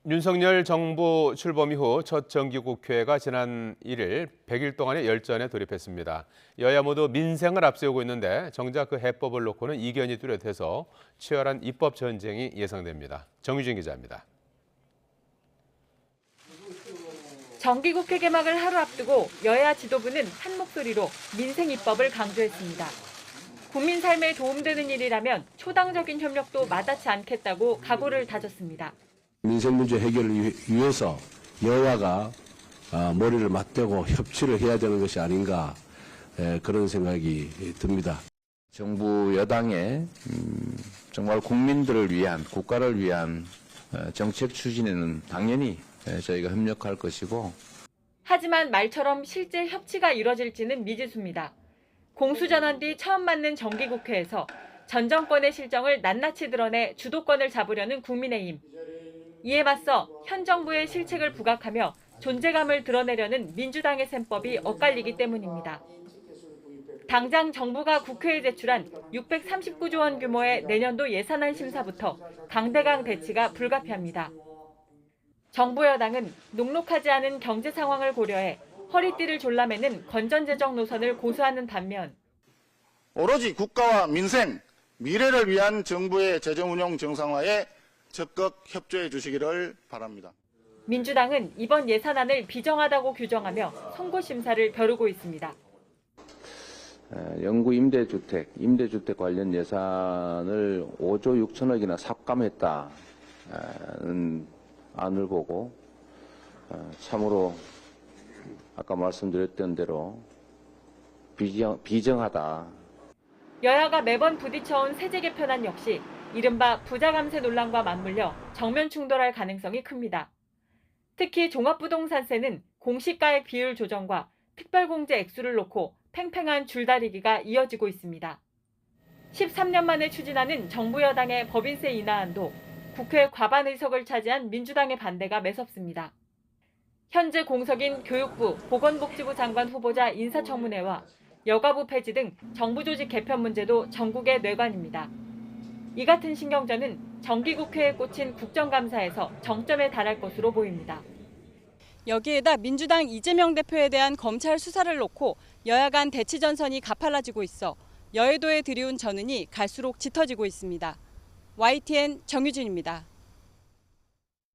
윤석열 정부 출범 이후 첫 정기국회가 지난 1일 100일 동안의 열전에 돌입했습니다. 여야 모두 민생을 앞세우고 있는데 정작 그 해법을 놓고는 이견이 뚜렷해서 치열한 입법 전쟁이 예상됩니다. 정유진 기자입니다. 정기국회 개막을 하루 앞두고 여야 지도부는 한 목소리로 민생 입법을 강조했습니다. 국민 삶에 도움되는 일이라면 초당적인 협력도 마다치 않겠다고 각오를 다졌습니다. 민생 문제 해결을 위해서 여야가 머리를 맞대고 협치를 해야 되는 것이 아닌가 그런 생각이 듭니다. 정부 여당의 정말 국민들을 위한, 국가를 위한 정책 추진에는 당연히 저희가 협력할 것이고. 하지만 말처럼 실제 협치가 이뤄질지는 미지수입니다. 공수전환 뒤 처음 맞는 정기국회에서 전 정권의 실정을 낱낱이 드러내 주도권을 잡으려는 국민의힘. 이에 맞서 현 정부의 실책을 부각하며 존재감을 드러내려는 민주당의 셈법이 엇갈리기 때문입니다. 당장 정부가 국회에 제출한 639조 원 규모의 내년도 예산안 심사부터 강대강 대치가 불가피합니다. 정부 여당은 녹록하지 않은 경제 상황을 고려해 허리띠를 졸라매는 건전재정 노선을 고수하는 반면 오로지 국가와 민생, 미래를 위한 정부의 재정운용 정상화에 적극 협조해 주시기를 바랍니다. 민주당은 이번 예산안을 비정하다고 규정하며 선고심사를 벼르고 있습니다. 영구 임대주택 관련 예산을 5조 6천억이나 삭감했다는 안을 보고 참으로 아까 말씀드렸던 대로 비정하다. 여야가 매번 부딪혀온 세제 개편안 역시 이른바 부자 감세 논란과 맞물려 정면 충돌할 가능성이 큽니다. 특히 종합부동산세는 공시가액 비율 조정과 특별공제 액수를 놓고 팽팽한 줄다리기가 이어지고 있습니다. 13년 만에 추진하는 정부 여당의 법인세 인하안도 국회 과반 의석을 차지한 민주당의 반대가 매섭습니다. 현재 공석인 교육부, 보건복지부 장관 후보자 인사청문회와 여가부 폐지 등 정부 조직 개편 문제도 전국의 뇌관입니다. 이 같은 신경전은 정기국회에 꽂힌 국정감사에서 정점에 달할 것으로 보입니다. 여기에다 민주당 이재명 대표에 대한 검찰 수사를 놓고 여야 간 대치 전선이 가팔라지고 있어 여의도에 들이운 전운이 갈수록 짙어지고 있습니다. YTN 정유진입니다.